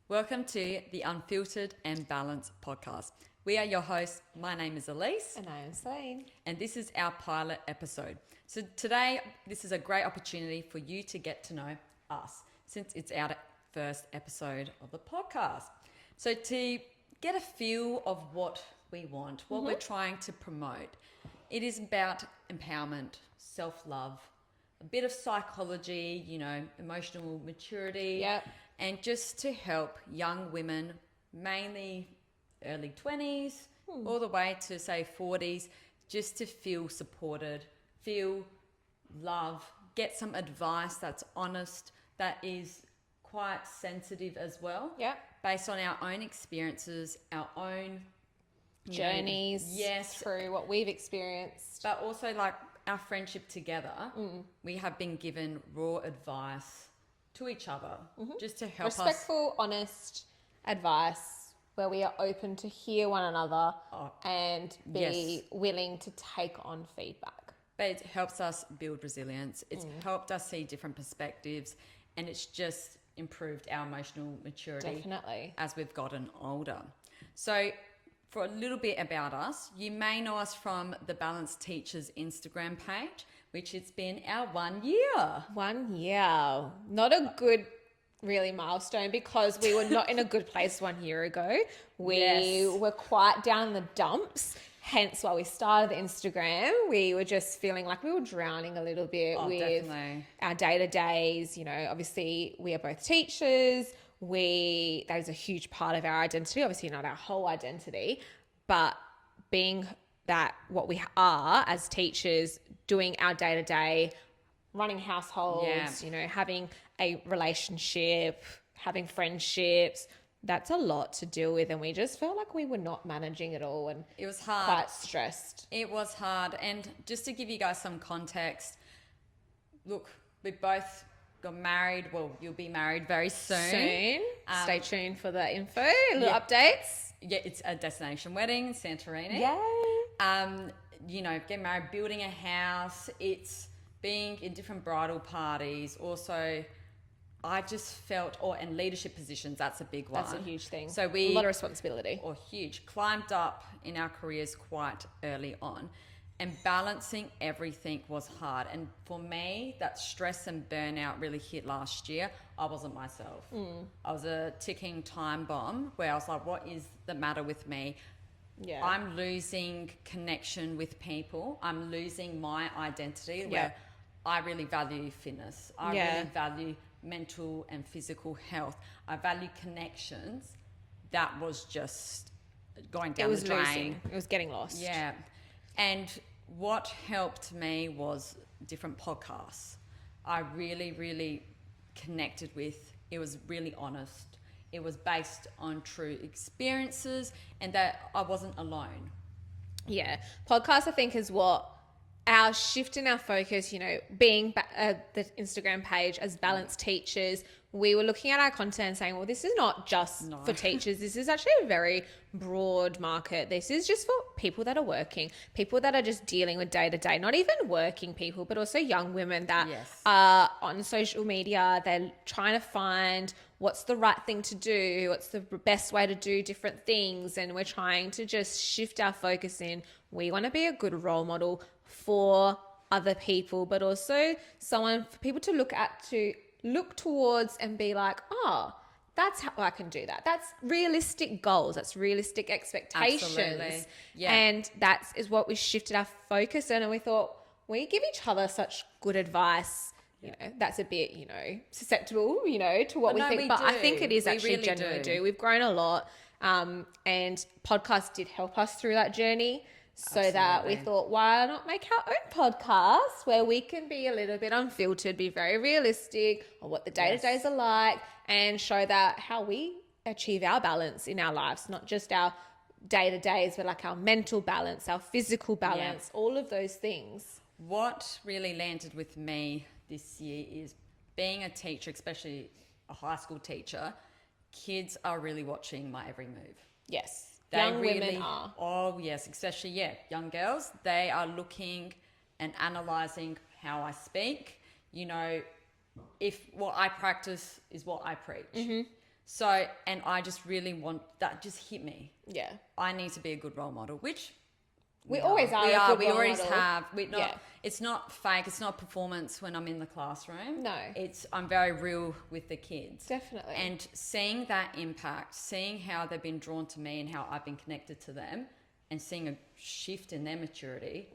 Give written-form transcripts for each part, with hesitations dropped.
Welcome to the Unfiltered and Balanced podcast. We are your hosts. My name is Elise. And I am Selene. And this is our pilot episode. So today, this is a great opportunity for you to get to know us since it's our first episode of the podcast. So to get a feel of what we want, what we're trying to promote, it is about empowerment, self-love, a bit of psychology, emotional maturity. Yep. And just to help young women, mainly early 20s, all the way to say 40s, just to feel supported, feel love, get some advice that's honest, that is quite sensitive as well. Yep. Based on our own experiences, our own Journeys yes, through what we've experienced. but also like our friendship together, we have been given raw advice to each other just to help us. Respectful, honest advice where we are open to hear one another and be willing to take on feedback. But it helps us build resilience. It's helped us see different perspectives, and it's just improved our emotional maturity. Definitely. As we've gotten older. So for a little bit about us, you may know us from the Balanced Teachers Instagram page, which it's been our 1 year. 1 year. Not a good really milestone because we were not in a good place 1 year ago. We were quite down in the dumps. Hence why we started the Instagram. We were just feeling like we were drowning a little bit with definitely. our day-to-days. Obviously we are both teachers. That is a huge part of our identity, obviously not our whole identity, but being that what we are as teachers, doing our day-to-day, running households, having a relationship, having friendships, that's a lot to deal with. And we just felt like we were not managing it all, and it was hard. Quite stressed. It was hard. And just to give you guys some context, look, we both got married. Well, you'll be married very soon. Stay tuned for the info, little updates. Yeah, it's a destination wedding in Santorini. Yay. Getting married, building a house, it's being in different bridal parties. Also, I just felt, and leadership positions, that's a big one. That's a huge thing. So a lot of responsibility. Climbed up in our careers quite early on. And balancing everything was hard. And for me, that stress and burnout really hit last year. I wasn't myself. I was a ticking time bomb where I was like, what is the matter with me? Yeah. I'm losing connection with people. I'm losing my identity where I really value fitness. I really value mental and physical health. I value connections. That was just going down the drain. It was getting lost. Yeah. And what helped me was different podcasts. I really, really connected with. It was really honest. It was based on true experiences and that I wasn't alone. Yeah. Podcast, I think, is what our shift in our focus, being the Instagram page as Balanced Teachers, we were looking at our content and saying, well, this is not just for teachers. This is actually a very broad market. This is just for people that are working, people that are just dealing with day to day, not even working people, but also young women that are on social media. They're trying to find what's the right thing to do, what's the best way to do different things. And we're trying to just shift our focus in. We want to be a good role model for other people, but also someone for people to look towards and be like, oh, that's how I can do that. That's realistic goals. That's realistic expectations. Absolutely. Yeah. And that is what we shifted our focus in. And we thought, we give each other such good advice. That's a bit, susceptible, to what we think. But I think it is actually really genuinely do. We've grown a lot. And podcasts did help us through that journey. So that we thought, why not make our own podcast where we can be a little bit unfiltered, be very realistic on what the day-to-days are like, and show that how we achieve our balance in our lives, not just our day-to-days, but like our mental balance, our physical balance, all of those things. What really landed with me this year is being a teacher, especially a high school teacher, kids are really watching my every move. Yes. Young women are. Oh, yes, especially, young girls. They are looking and analysing how I speak. You know, if what I practice is what I preach. Mm-hmm. So, and I just really want, that just hit me. Yeah. I need to be a good role model, which We always are. We always model. have. We're not, Yeah. It's not fake. It's not performance when I'm in the classroom. No. I'm very real with the kids. Definitely. And seeing that impact, seeing how they've been drawn to me and how I've been connected to them, and seeing a shift in their maturity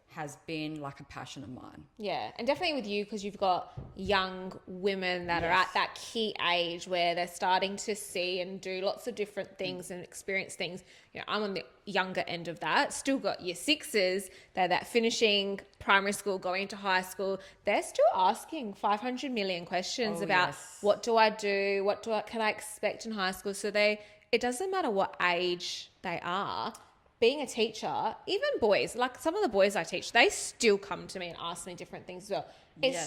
has been like a passion of mine. Yeah, and definitely with you, because you've got young women that are at that key age where they're starting to see and do lots of different things and experience things. You know, I'm on the younger end of that. Still got year sixes, they're that finishing primary school, going into high school. They're still asking 500 million questions about what do I do? What can I expect in high school? So it doesn't matter what age they are. Being a teacher, even boys, like some of the boys I teach, they still come to me and ask me different things as well.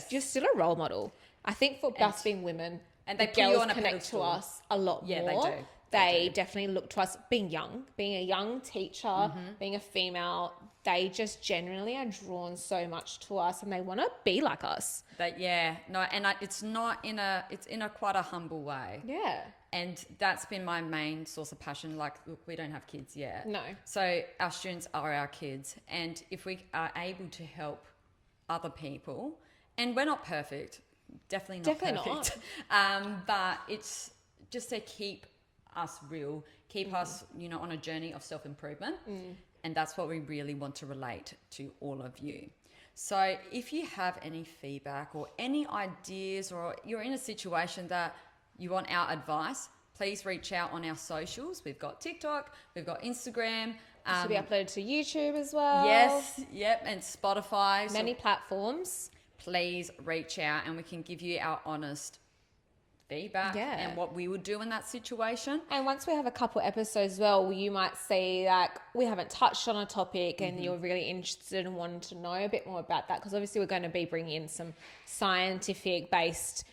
You're still a role model. I think for us being women, and they the put you girls on a connect pedestal. to us a lot more. Yeah, they do. They definitely look to us, being young, being a young teacher, being a female, they just generally are drawn so much to us and they want to be like us. It's in a quite a humble way. Yeah. And that's been my main source of passion. Like, look, we don't have kids yet. No. So our students are our kids. And if we are able to help other people, and we're not perfect, definitely not perfect. But it's just to keep us real, keep us, on a journey of self-improvement. And that's what we really want to relate to all of you. So if you have any feedback or any ideas, or you're in a situation that you want our advice, please reach out on our socials. We've got TikTok, we've got Instagram. This will be uploaded to YouTube as well. Yes, and Spotify. Many platforms. Please reach out and we can give you our honest feedback and what we would do in that situation. And once we have a couple episodes as well, you might see like we haven't touched on a topic and you're really interested and wanting to know a bit more about that, because obviously we're going to be bringing in some scientific based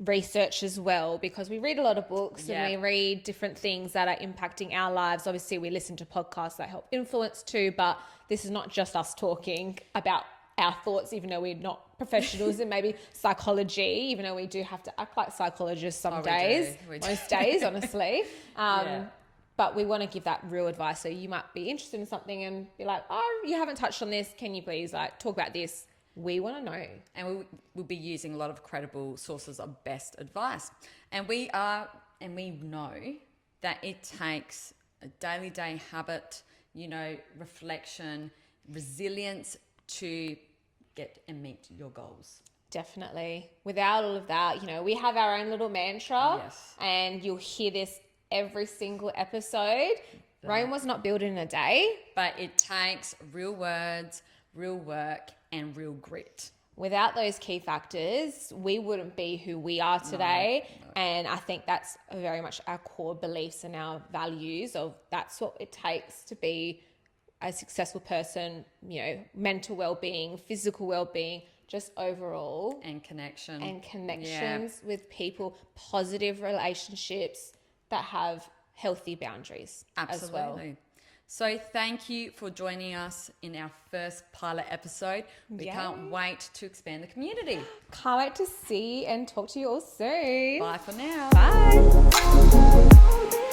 research as well, because we read a lot of books and we read different things that are impacting our lives. Obviously we listen to podcasts that help influence too, but this is not just us talking about our thoughts, even though we're not professionals in maybe psychology, even though we do have to act like psychologists some days, most days, honestly. But we want to give that real advice. So you might be interested in something and be like, oh, you haven't touched on this. Can you please talk about this? We want to know. And we'll be using a lot of credible sources of best advice. And we know that it takes a daily day habit, reflection, resilience to get and meet your goals. Definitely. Without all of that, we have our own little mantra. Yes. And you'll hear this every single episode. Rome was not built in a day. But it takes real words, real work, and real grit. Without those key factors, we wouldn't be who we are today. No. And I think that's very much our core beliefs and our values of that's what it takes to be a successful person, mental well-being, physical well-being, just overall. And connection. And connections with people, positive relationships that have healthy boundaries. Absolutely. As well. So thank you for joining us in our first pilot episode. We can't wait to expand the community. Can't wait to see and talk to you all soon. Bye for now. Bye.